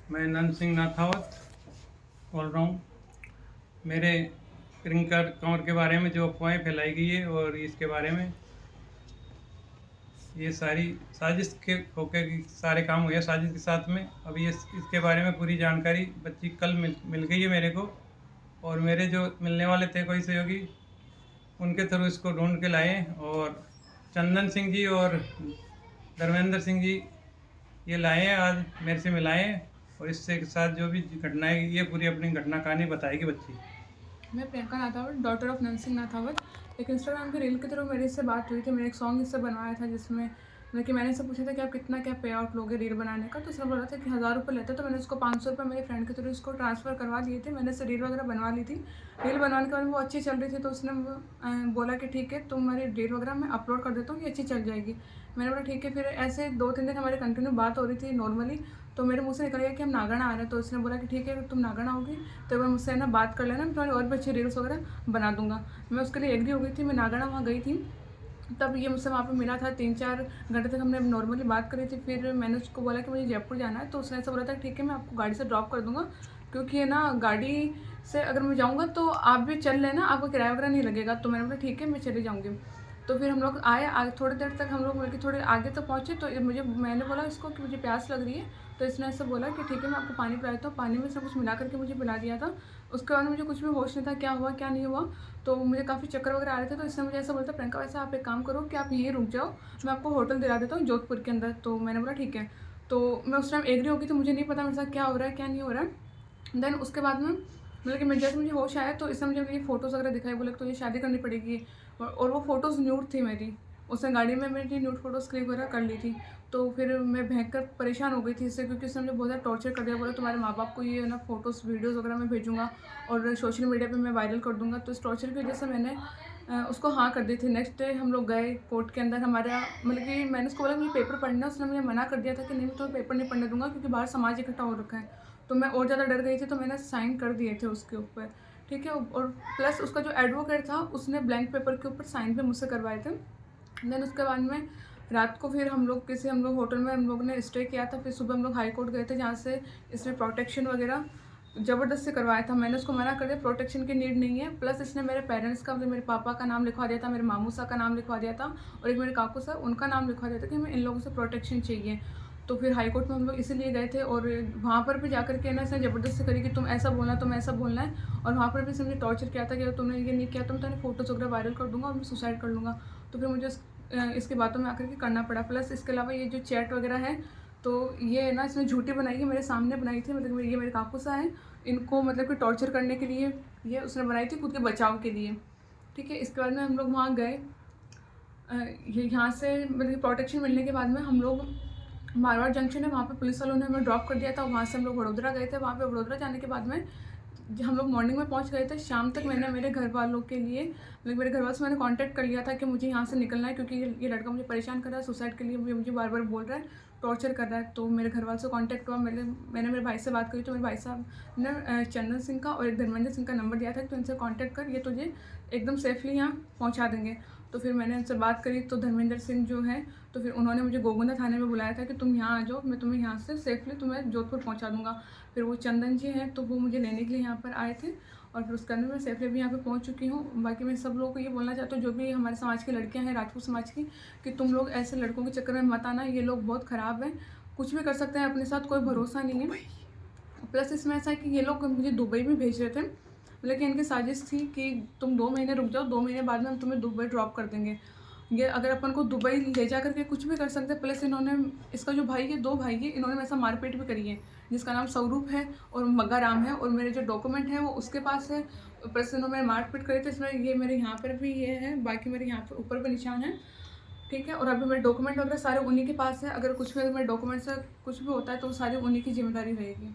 मैं नंद सिंह नाथावत बोल रहा हूँ। मेरे प्रियंका कंवर के बारे में जो अफवाहें फैलाई गई है और इसके बारे में ये सारी साजिश के होके सारे काम हुए साजिश के साथ में। अभी ये इसके बारे में पूरी जानकारी बच्ची कल मिल गई है मेरे को, और मेरे जो मिलने वाले थे कोई सहयोगी उनके थ्रू इसको ढूंढ के लाए, और चंदन सिंह जी और धर्मेंद्र सिंह जी ये लाए हैं, आज मेरे से मिलाए हैं, और इससे के साथ जो भी घटनाएं ये पूरी अपनी घटना कहानी बताएगी बच्ची। मैं प्रियंका नाथावत, डॉटर ऑफ नंद सिंह नाथावत। एक इंस्टाग्राम के रील के थ्रू मेरे इससे बात हुई थी। मैंने एक सॉन्ग इससे बनवाया था जिसमें मतलब कि मैंने इससे पूछा था कि आप कितना क्या पे आउट लोगे रील बनाने का, तो उसने बोला था कि 1000 रुपये लेते, तो मैंने उसको 500 रुपये मेरे फ्रेंड के थ्रू इसको ट्रांसफ़र करवा दिए थे। मैंने इससे रील वगैरह बनवा ली थी। रील बनवाने के बाद वो अच्छी चल रही थी, तो उसने बोला कि ठीक है तुम्हारी रील वगैरह मैं अपलोड कर देता हूँ, ये अच्छी चल जाएगी। मैंने बोला ठीक है। फिर ऐसे 2-3 दिन हमारी कंटिन्यू बात हो रही थी नॉर्मली, तो मेरे मुँह से निकल गया कि हम नागण आ रहे हैं। तो उसने बोला कि ठीक है अगर तुम नागण आओगी तो एक बार मुझसे ना बात कर लेना, मैं तुम्हारी और भी अच्छी रील्स वगैरह बना दूंगा। मैं उसके लिए एग्री हो गई थी। मैं नागण वहाँ गई थी, तब ये मुझसे वहाँ पे मिला था। 3-4 घंटे तक हमने नॉर्मली बात करी थी। फिर मैंने उसको बोला कि मुझे जयपुर जाना है, तो उसने ऐसा बोला था ठीक है मैं आपको गाड़ी से ड्रॉप कर दूँगा, क्योंकि है ना गाड़ी से अगर मैं जाऊँगा तो आप भी चल लेना, आपको किराया वगैरह नहीं लगेगा। तो मैंने बोला ठीक है मैं चली जाऊँगी। तो फिर हम लोग आए, आगे थोड़ी देर तक हम लोग बल्कि थोड़े आगे तक पहुँचे, तो मैंने बोला इसको कि मुझे प्यास लग रही है, तो इसने ऐसे बोला कि ठीक है मैं आपको पानी पिला देता हूँ। पानी में सब कुछ मिला करके मुझे पिला दिया था। उसके बाद मुझे कुछ भी होश नहीं था क्या हुआ क्या नहीं हुआ, तो मुझे काफ़ी चक्कर वगैरह आ रहे थे। तो इसने मुझे ऐसा बोला था प्रियंका वैसे आप एक काम करो कि आप यहीं रुक जाओ, मैं आपको होटल दिला देता हूँ जोधपुर के अंदर। तो मैंने बोला ठीक है। तो मैं उस टाइम एग्री हो गई थी, मुझे नहीं पता मेरे साथ क्या हो रहा है क्या नहीं हो रहा है। देन उसके बाद में मतलब कि मैं जैसे मुझे होश आया तो इसने मुझे ये फ़ोटोज़ वगैरह दिखाई, बोले तो ये शादी करनी पड़ेगी। और वो फ़ोटोज़ न्यूड थी मेरी, उसने गाड़ी में मेरी न्यूड फ़ोटोज़ क्लिक वगैरह कर ली थी। तो फिर मैं भयंकर परेशान हो गई थी इससे, क्योंकि उसने मुझे बहुत ज़्यादा टॉर्चर कर दिया। बोला तुम्हारे माँ बाप को ये ना फ़ोटोज़ वीडियोज़ वगैरह मैं भेजूँगा और सोशल मीडिया पे मैं वायरल कर दूँगा। तो इस टॉर्चर की वजह से मैंने उसको हाँ कर दी थी। नेक्स्ट डे हम लोग गए कोर्ट के अंदर। हमारा मतलब कि मैंने उसको बोला मुझे पेपर पढ़ना है, उसने मुझे मना कर दिया था कि नहीं मैं तुम्हें पेपर नहीं पढ़ने दूँगा, क्योंकि बाहर समाज इकट्ठा हो रखा है। तो मैं और ज़्यादा डर गई थी, तो मैंने साइन कर दिए थे उसके ऊपर, ठीक है। और प्लस उसका जो एडवोकेट था उसने ब्लैंक पेपर के ऊपर साइन भी मुझसे करवाए थे। देन उसके बाद में रात को फिर हम लोग होटल में हम लोग ने स्टे किया था। फिर सुबह हम लोग हाई कोर्ट गए थे, जहाँ से इसने प्रोटेक्शन वगैरह ज़बरदस्ती करवाया था। मैंने उसको मना कर दिया, प्रोटेक्शन की नीड नहीं है। प्लस इसने मेरे पेरेंट्स का मतलब मेरे पापा का नाम लिखवा दिया था, मेरे मामू सा का नाम लिखवा दिया था, और एक मेरे काकू सा उनका नाम लिखवा दिया था कि हमें इन लोगों से प्रोटेक्शन चाहिए। तो फिर हाई कोर्ट में हम लोग इसीलिए गए थे, और वहाँ पर भी जाकर के ना इसने ज़बरदस्ती करी कि तुम ऐसा बोलना तुम ऐसा बोलना है। और वहाँ पर भी इसने मुझे टॉर्चर किया था कि अगर तुमने ये नहीं किया तो मैं तुम्हारी फ़ोटोज़ वगैरह वायरल कर दूँगा और मैं सुसाइड कर लूँगा। तो फिर मुझे इसकी बातों में आकर के करना पड़ा। प्लस इसके अलावा ये जो चैट वगैरह है, तो ये ना इसने झूठी बनाई है, मेरे सामने बनाई थी। मतलब ये मेरे काकू सा है, इनको मतलब कि टॉर्चर करने के लिए ये उसने बनाई थी, खुद के बचाव के लिए, ठीक है। इसके बाद में हम लोग वहाँ गए। ये यहाँ से मतलब प्रोटेक्शन मिलने के बाद में हम लोग मारवाड़ जंक्शन है, वहाँ पे पुलिस वालों ने हमें ड्रॉप कर दिया था। वहाँ से हम लोग वडोदरा गए थे। वहाँ पे वडोदरा जाने के बाद में हम लोग मॉर्निंग में पहुँच गए थे। शाम तक मैंने मेरे घर वालों के लिए मतलब मेरे घर वालों से मैंने कांटेक्ट कर लिया था कि मुझे यहाँ से निकलना है, क्योंकि ये लड़का मुझे परेशान कर रहा है, सुसाइड के लिए मुझे बार बार बोल रहा है, टॉर्चर कर रहा है। तो मेरे घर वालों से कांटेक्ट हुआ, मैंने मेरे भाई से बात करी, तो मेरे भाई साहब ने चंदन सिंह का और एक धर्मेंद्र सिंह का नंबर दिया था कि तो इनसे कांटेक्ट कर, ये तुझे एकदम सेफली यहाँ पहुँचा देंगे। तो फिर मैंने उनसे बात करी, तो धर्मेंद्र सिंह जो है, तो फिर उन्होंने मुझे गोगुंदा थाने में बुलाया था कि तुम यहाँ आ जाओ, मैं तुम्हें यहाँ से सेफली तुम्हें जोधपुर पहुँचा दूँगा। फिर वो चंदन जी हैं, तो वो मुझे लेने के लिए यहाँ पर आए थे, और फिर उसके अंदर मैं सेफली भी यहाँ पे पहुँच चुकी हूँ। बाकी मैं सब लोगों को ये बोलना चाहती हूँ, जो भी हमारे समाज की लड़कियाँ हैं, राजपूत समाज की, कि तुम लोग ऐसे लड़कों के चक्कर में मत आना। ये लोग बहुत ख़राब हैं, कुछ भी कर सकते हैं अपने साथ, कोई भरोसा नहीं है। प्लस इसमें ऐसा है कि ये लोग मुझे दुबई भी भेज रहे थे, लेकिन इनकी साजिश थी कि तुम 2 महीने रुक जाओ, 2 महीने बाद में हम तुम्हें दुबई ड्रॉप कर देंगे। ये अगर अपन को दुबई ले जा करके कुछ भी कर सकते हैं। प्लस इन्होंने इसका जो भाई है, 2 भाई है, इन्होंने मेरे साथ मारपीट भी करी है, जिसका नाम स्वरूप है और मग्गा राम है, और मेरे जो डॉक्यूमेंट हैं वो उसके पास है। प्लस इन्होंने मारपीट करी थी, इसमें ये मेरे यहाँ पर भी ये है, बाकी मेरे यहाँ पर ऊपर भी निशान है, ठीक है। और अभी मेरे डॉक्यूमेंट वगैरह सारे उन्हीं के पास है। अगर कुछ भी मेरे डॉक्यूमेंट से कुछ भी होता है तो सारी उन्हीं की जिम्मेदारी रहेगी।